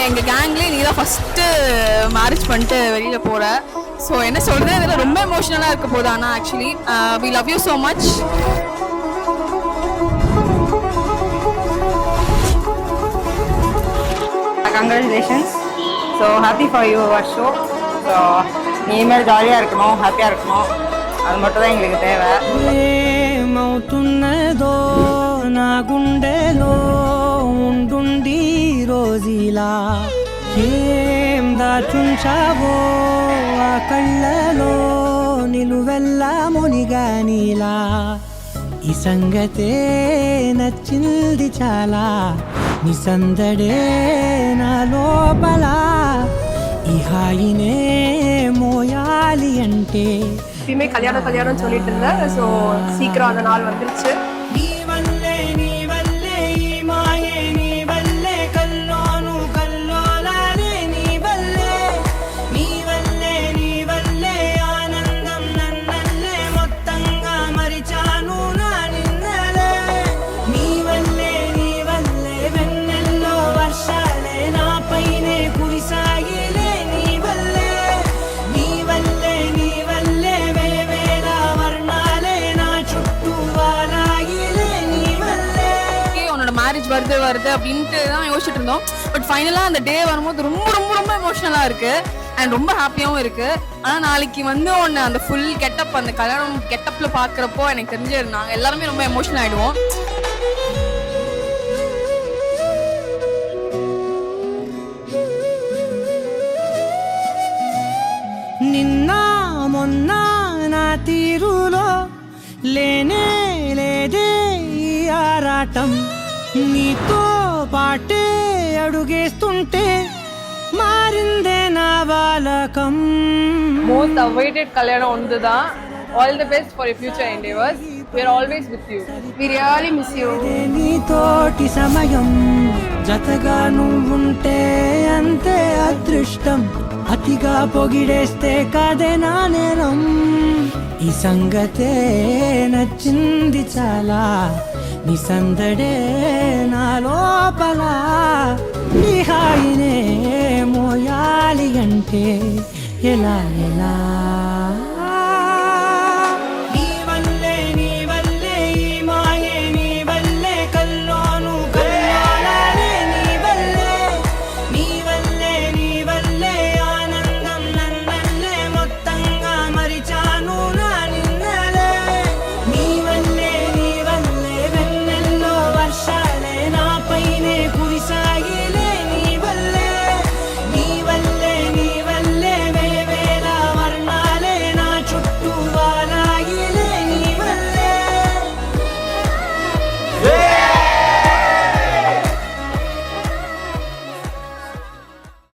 எங்கள் கேங்லேயே நீ தான் ஃபஸ்ட்டு மேரேஜ் பண்ணிட்டு வெளியில் போகிற. ஸோ என்ன சொல்கிறது, இதில் ரொம்ப எமோஷ்னலாக இருக்க போது. ஆனால் actually we love you so much. Congratulations. So happy for you so. So இனிமேல் ஜாலியாக இருக்கணும், ஹாப்பியாக இருக்கணும், அது மட்டும் தான் எங்களுக்கு தேவை. ఏమవుతున్నదో నా గుండెలో ఉండుండి రోజీలా ఏం దాచుంచావో ఆ కళ్ళలో నిలువెల్లా మునిగానిలా ఈ సంగతే నచ్చింది చాలా నీ సందడే నా లోపల ఈ హాయినే మోయాలి అంటే எப்பயுமே கல்யாணம் சொல்லிட்டு இருந்தேன். ஸோ சீக்கிரம் அந்த நாள் வந்துருச்சு. மேரேஜ் வருது அப்படின்ட்டு தான் யோசிச்சுட்டு இருந்தோம். பட் ஃபைனலாக அந்த டே வரும்போது ரொம்ப ரொம்ப ரொம்ப எமோஷ்னலாக இருக்குது அண்ட் ரொம்ப ஹாப்பியாகவும் இருக்குது. ஆனால் நாளைக்கு வந்து ஒன்று அந்த ஃபுல் கெட்டப், அந்த கல்யாணம் கெட்டப்பில் பார்க்குறப்போ எனக்கு தெரிஞ்சு நாங்கள் எல்லாருமே ரொம்ப எமோஷ்னல் ஆகிடுவோம். నిన్న మొన్న నా తీరులో లేనే లేదే ఈ ఆరాటం నీతో పాటే అడుగేస్తుంటే మారిందే నా బాలకం. மோஸ்ட் அவைட்டட் கல்யாணம் ஒன்று தான். All the best for your future ఎండేవర్స్. we are always with you. we really miss you. నీతోటి సమయం జతగా నువ్వుంటే అంతే అదృష్టం అతిగా పొగిడేస్తే కాదే నా నేరం ఈ సంగతే నచ్చింది చాలా నీ సందడే నా లోపల నీ హాయినే మోయాలి అంటే ఎలా ఎలా